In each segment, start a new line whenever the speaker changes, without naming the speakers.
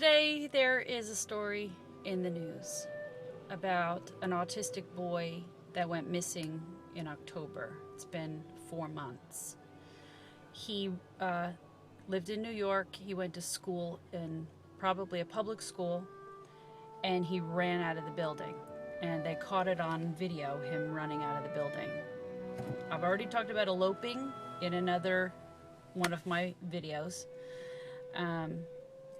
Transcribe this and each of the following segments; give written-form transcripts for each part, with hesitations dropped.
Today there is a story in the news about an autistic boy that went missing in October. It's been 4 months. He lived in New York. He went to school in probably a public school, and he ran out of the building. And they caught it on video, him running out of the building. I've already talked about eloping in another one of my videos.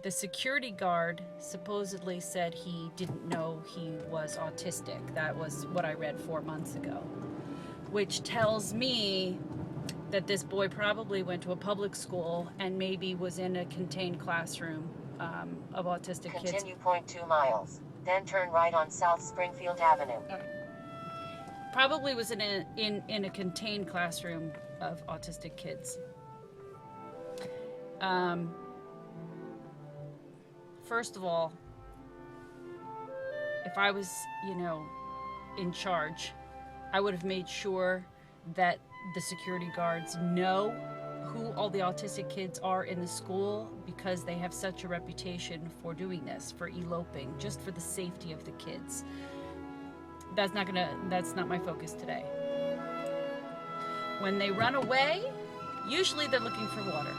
The security guard supposedly said he didn't know he was autistic. That was what I read 4 months ago, which tells me that this boy probably went to a public school and maybe was in a contained classroom of autistic kids.
Continue 0.2 miles, then turn right on South Springfield Avenue.
Probably was in a contained classroom of autistic kids. First of all, if I was, in charge, I would have made sure that the security guards know who all the autistic kids are in the school, because they have such a reputation for doing this, for eloping, just for the safety of the kids. That's not my focus today. When they run away, usually they're looking for water.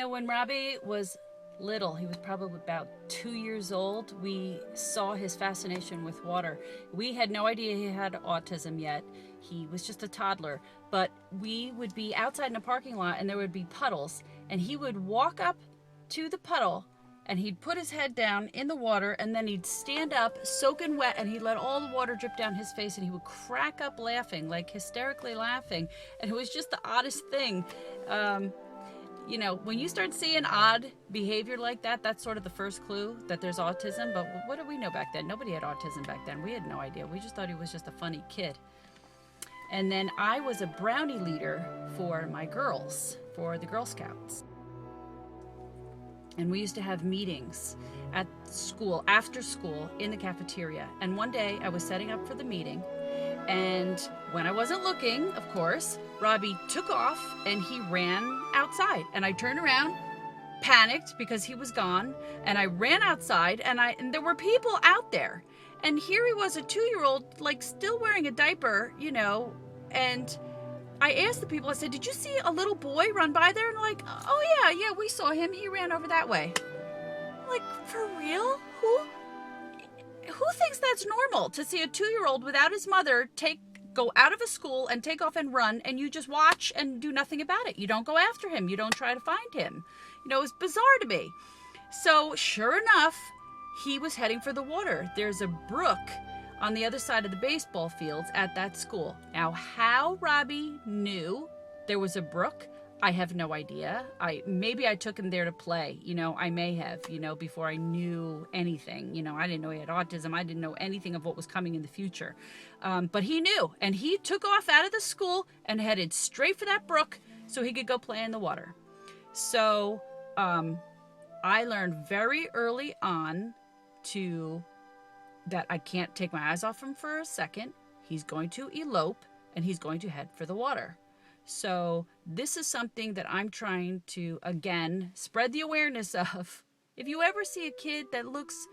When Robbie was little, he was probably about 2 years old, we saw his fascination with water. We had no idea he had autism yet. He was just a toddler, but we would be outside in a parking lot and there would be puddles, and he would walk up to the puddle and he'd put his head down in the water, and then he'd stand up soaking wet, and he'd let all the water drip down his face, and he would crack up laughing, like hysterically laughing. And it was just the oddest thing. When you start seeing odd behavior like that, that's sort of the first clue that there's autism. But what did we know back then? Nobody had autism back then. We had no idea. We just thought he was just a funny kid. And then I was a brownie leader for my girls, for the Girl Scouts. And we used to have meetings at school, after school, in the cafeteria. And one day I was setting up for the meeting, and when I wasn't looking, of course, Robbie took off and he ran outside. And I turned around, panicked because he was gone, and I ran outside, and there were people out there. And here he was, a 2-year-old, like still wearing a diaper, and I asked the people, I said, "Did you see a little boy run by there?" And they're like, "Oh yeah, we saw him. He ran over that way." I'm like, for real? Who thinks that's normal, to see a 2-year-old without his mother go out of a school and take off and run, and you just watch and do nothing about it? You don't go after him. You don't try to find him. It was bizarre to me. So sure enough, he was heading for the water. There's a brook on the other side of the baseball fields at that school. Now, how Robbie knew there was a brook. I have no idea. Maybe I took him there to play. I may have, before I knew anything. I didn't know he had autism. I didn't know anything of what was coming in the future. But he knew, and he took off out of the school and headed straight for that brook so he could go play in the water. So I learned very early on that I can't take my eyes off him for a second. He's going to elope, and he's going to head for the water. So this is something that I'm trying to, again, spread the awareness of. If you ever see a kid that looks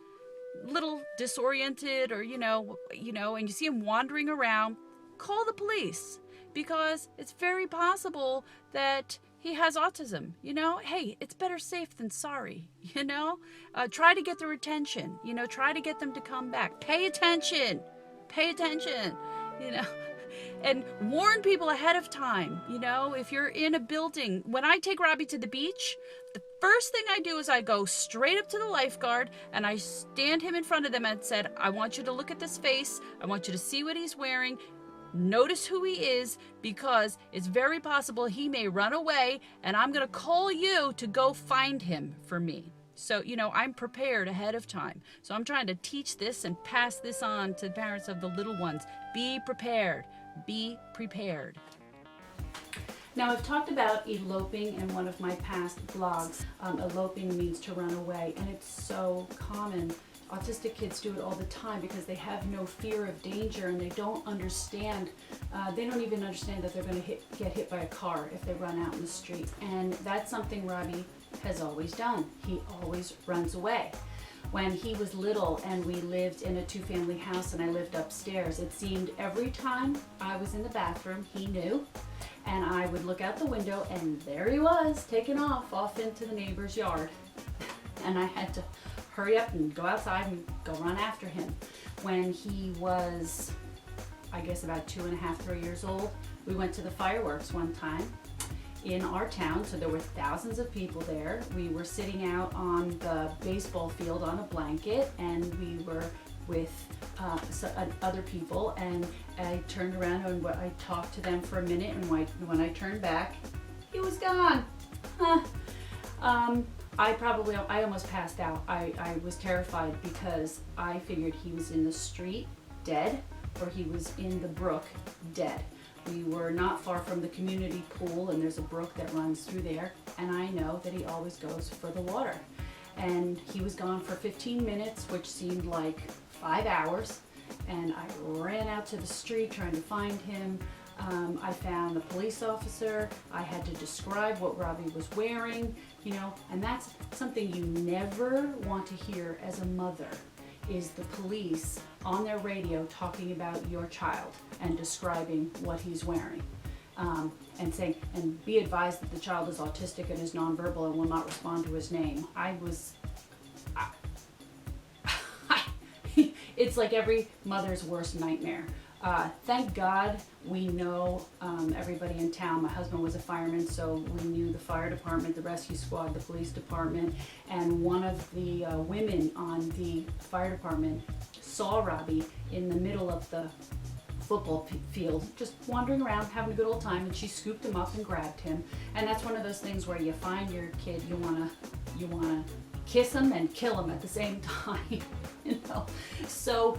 a little disoriented or, and you see him wandering around, call the police, because it's very possible that he has autism. Hey, it's better safe than sorry. Try to get their attention. Try to get them to come back. Pay attention. And warn people ahead of time. If you're in a building. When I take Robbie to the beach, the first thing I do is I go straight up to the lifeguard and I stand him in front of them and said, I want you to look at this face. I want you to see what he's wearing. Notice who he is, because it's very possible he may run away, and I'm going to call you to go find him for me. So, I'm prepared ahead of time. So I'm trying to teach this and pass this on to the parents of the little ones. Be prepared. Be prepared. Now, I've talked about eloping in one of my past vlogs. Eloping means to run away, and it's so common. Autistic kids do it all the time because they have no fear of danger, and they don't understand. They don't even understand that they're going to get hit by a car if they run out in the street. And that's something Robbie has always done. He always runs away. When he was little and we lived in a 2-family house and I lived upstairs, it seemed every time I was in the bathroom, he knew. And I would look out the window and there he was, taking off into the neighbor's yard. And I had to hurry up and go outside and go run after him. When he was, I guess, about 2.5, 3 years old, we went to the fireworks one time in our town, so there were thousands of people there. We were sitting out on the baseball field on a blanket, and we were with other people, and I turned around and I talked to them for a minute, and when I turned back, he was gone. I almost passed out. I was terrified because I figured he was in the street, dead, or he was in the brook, dead. We were not far from the community pool, and there's a brook that runs through there, and I know that he always goes for the water. And he was gone for 15 minutes, which seemed like 5 hours, and I ran out to the street trying to find him. I found a police officer. I had to describe what Robbie was wearing, and that's something you never want to hear as a mother, is the police on their radio talking about your child and describing what he's wearing, and saying, and be advised that the child is autistic and is nonverbal and will not respond to his name. It's like every mother's worst nightmare. Thank God we know everybody in town. My husband was a fireman, so we knew the fire department, the rescue squad, the police department, and one of the women on the fire department saw Robbie in the middle of the football field, just wandering around, having a good old time, and she scooped him up and grabbed him. And that's one of those things where you find your kid, you wanna kiss him and kill him at the same time, So,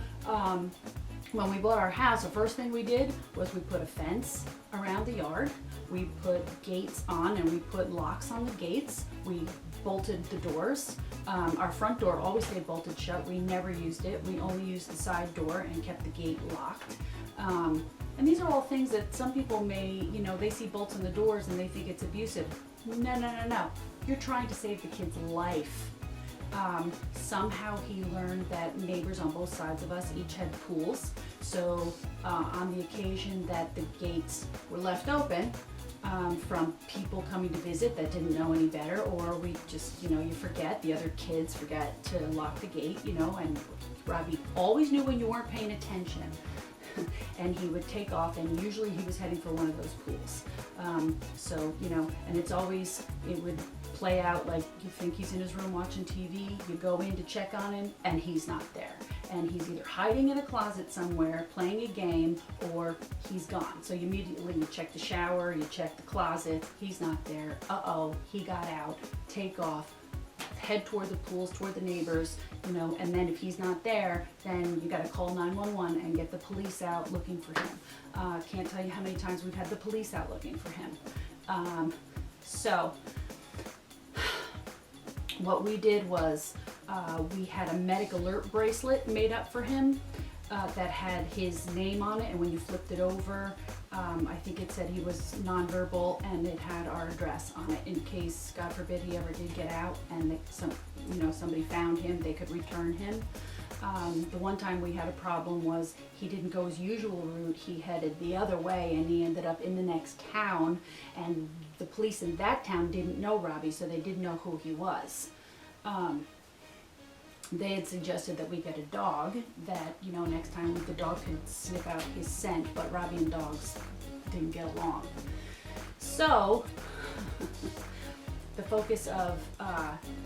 when we bought our house, the first thing we did was we put a fence around the yard. We put gates on, and we put locks on the gates. We bolted the doors. Our front door always stayed bolted shut. We never used it. We only used the side door and kept the gate locked. And these are all things that some people may, they see bolts in the doors and they think it's abusive. No. You're trying to save the kid's life. Somehow he learned that neighbors on both sides of us each had pools. So on the occasion that the gates were left open from people coming to visit that didn't know any better, or we just, you forget, the other kids forget to lock the gate, and Robbie always knew when you weren't paying attention. And he would take off, and usually he was heading for one of those pools. And it would play out like you think he's in his room watching TV, you go in to check on him, and he's not there. and he's either hiding in a closet somewhere, playing a game, or he's gone. So you immediately, you check the shower, you check the closet, he's not there, uh-oh, he got out, take off, head toward the pools, toward the neighbors, you know, and then if he's not there, then you gotta call 911 and get the police out looking for him. Can't tell you how many times we've had the police out looking for him. So what we did was we had a medic alert bracelet made up for him that had his name on it, and when you flipped it over, I think it said he was nonverbal, and it had our address on it in case, God forbid, he ever did get out and somebody found him, they could return him. The one time we had a problem was he didn't go his usual route, he headed the other way, and he ended up in the next town, and the police in that town didn't know Robbie, so they didn't know who he was. They had suggested that we get a dog that, you know, next time the dog could sniff out his scent, but Robbie and dogs didn't get along. So the focus of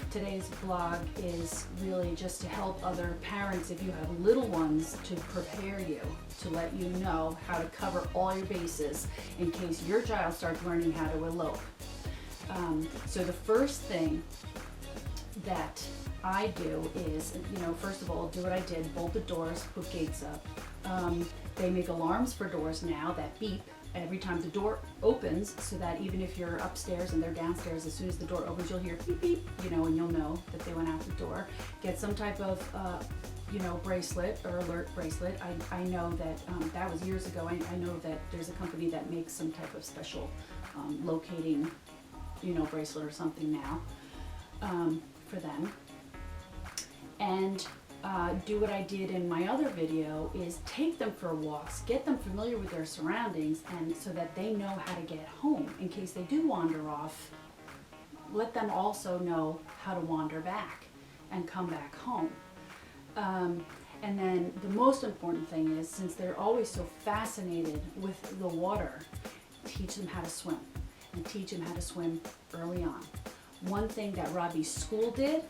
today's blog is really just to help other parents, if you have little ones, to prepare you, to let you know how to cover all your bases in case your child starts learning how to elope. So the first thing that I do is, you know, first of all, do what I did, bolt the doors, put gates up. They make alarms for doors now that beep every time the door opens, so that even if you're upstairs and they're downstairs, as soon as the door opens, you'll hear beep beep, you know, and you'll know that they went out the door. Get some type of, you know, bracelet or alert bracelet. I know that that was years ago. I know that there's a company that makes some type of special locating, you know, bracelet or something now for them. And do what I did in my other video, is take them for walks, get them familiar with their surroundings, and so that they know how to get home. In case they do wander off, let them also know how to wander back and come back home. And then the most important thing is, since they're always so fascinated with the water, teach them how to swim, and teach them how to swim early on. One thing that Robbie's school did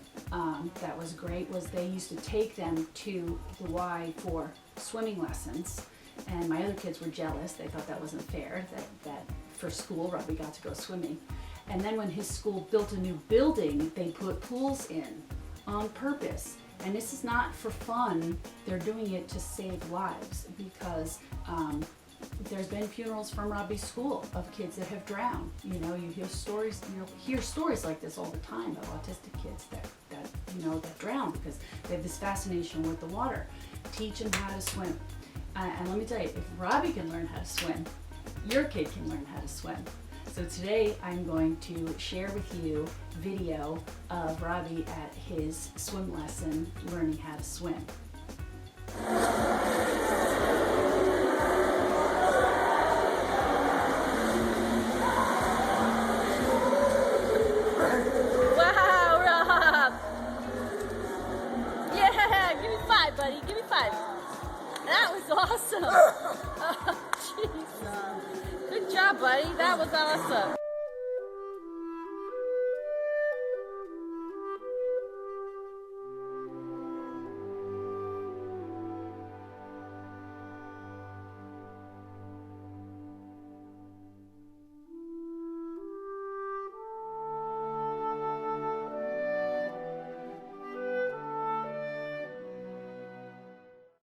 that was great was they used to take them to the Y for swimming lessons, and my other kids were jealous. They thought that wasn't fair, that for school Robbie got to go swimming. And then when his school built a new building, they put pools in on purpose. And this is not for fun, they're doing it to save lives, because there's been funerals from Robbie's school of kids that have drowned. You know, you hear stories like this all the time of autistic kids that you know, that drown because they have this fascination with the water. Teach them how to swim. And let me tell you, if Robbie can learn how to swim, your kid can learn how to swim. So today I'm going to share with you video of Robbie at his swim lesson learning how to swim.